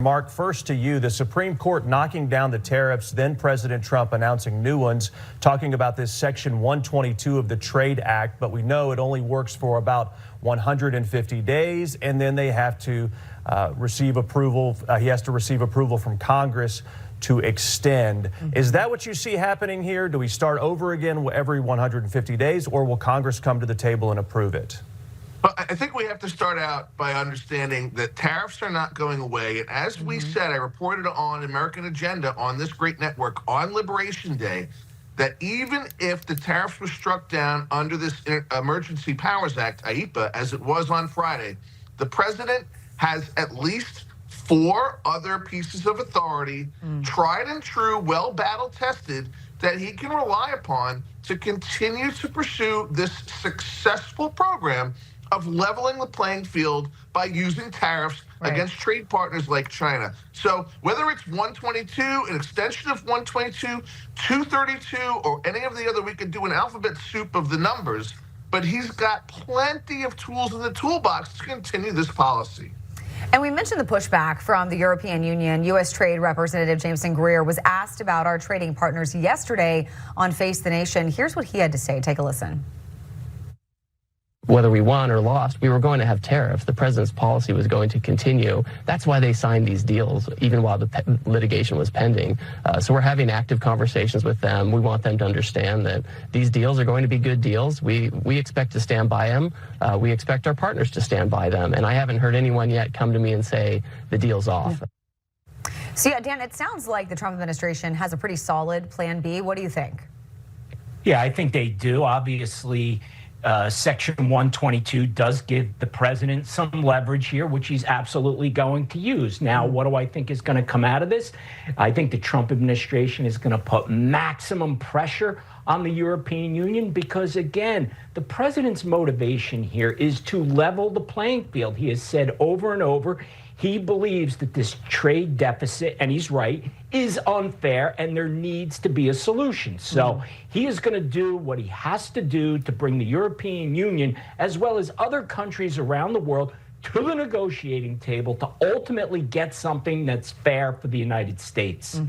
Mark, first to you, the Supreme Court knocking down the tariffs, then President Trump announcing new ones, talking about this Section 122 of the Trade Act, but we know it only works for about 150 days, and then they have to receive approval. He has to receive approval from Congress to extend. Is that what you see happening here? Do we start over again every 150 days, or will Congress come to the table and approve it? Well, I think we have to start out by understanding that tariffs are not going away. And as we said, I reported on American Agenda on this great network on Liberation Day, that even if the tariffs were struck down under this Emergency Powers Act, IEPA, as it was on Friday, the president has at least 4 other pieces of authority, tried and true, well battle-tested, that he can rely upon to continue to pursue this successful program of leveling the playing field by using tariffs against trade partners like China. So whether it's 122, an extension of 122, 232, or any of the other, we could do an alphabet soup of the numbers, but he's got plenty of tools in the toolbox to continue this policy. And we mentioned the pushback from the European Union. U.S. Trade Representative Jameson Greer was asked about our trading partners yesterday on Face the Nation. Here's what he had to say. Take a listen. Whether we won or lost, we were going to have tariffs. The president's policy was going to continue. That's why they signed these deals, even while the litigation was pending. So we're having active conversations with them. We want them to understand that these deals are going to be good deals. We expect to stand by them. We expect our partners to stand by them. And I haven't heard anyone yet come to me and say the deal's off. So yeah, Dan, it sounds like the Trump administration has a pretty solid plan B. What do you think? Yeah, I think they do. Obviously, Section 122 does give the president some leverage here, which he's absolutely going to use. Now, what do I think is going to come out of this? I think the Trump administration is going to put maximum pressure on the European Union because, again, the president's motivation here is to level the playing field. He has said over and over he believes that this trade deficit, and he's right, is unfair and there needs to be a solution. So he is going to do what he has to do to bring the European Union, as well as other countries around the world, to the negotiating table to ultimately get something that's fair for the United States.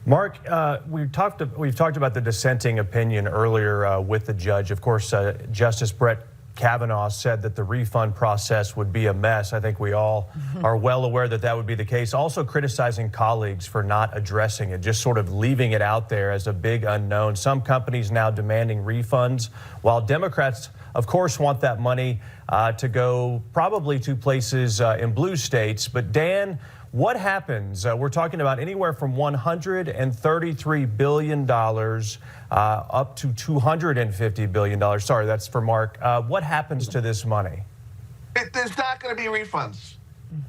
Mark, we've talked about the dissenting opinion earlier with the judge. Of course, Justice Brett Kavanaugh said that the refund process would be a mess. I think we all are well aware that that would be the case. Also criticizing colleagues for not addressing it, just sort of leaving it out there as a big unknown. Some companies now demanding refunds, while Democrats, of course, want that money to go probably to places in blue states. But Dan, what happens? We're talking about anywhere from $133 billion up to $250 billion. Sorry, that's for Mark. What happens to this money? There's not going to be refunds.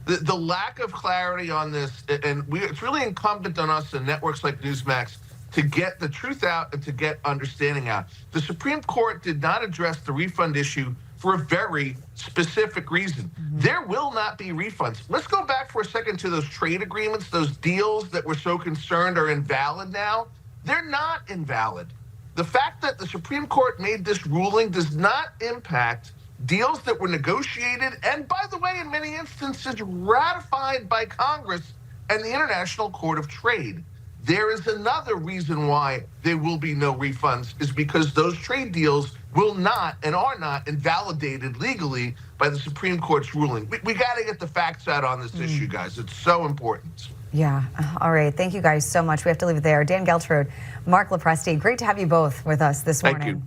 The lack of clarity on this, and it's really incumbent on us and networks like Newsmax to get the truth out and to get understanding out. The Supreme Court did not address the refund issue for a very specific reason. There will not be refunds. Let's go back for a second to those trade agreements, those deals that we're so concerned are invalid now. They're not invalid. The fact that the Supreme Court made this ruling does not impact deals that were negotiated and, by the way, in many instances, ratified by Congress and the International Court of Trade. There is another reason why there will be no refunds, is because those trade deals will not and are not invalidated legally by the Supreme Court's ruling. We got to get the facts out on this issue, guys. It's so important. Yeah. All right. Thank you guys so much. We have to leave it there. Dan Geltrud, Marc LoPresti, great to have you both with us this morning. Thank you.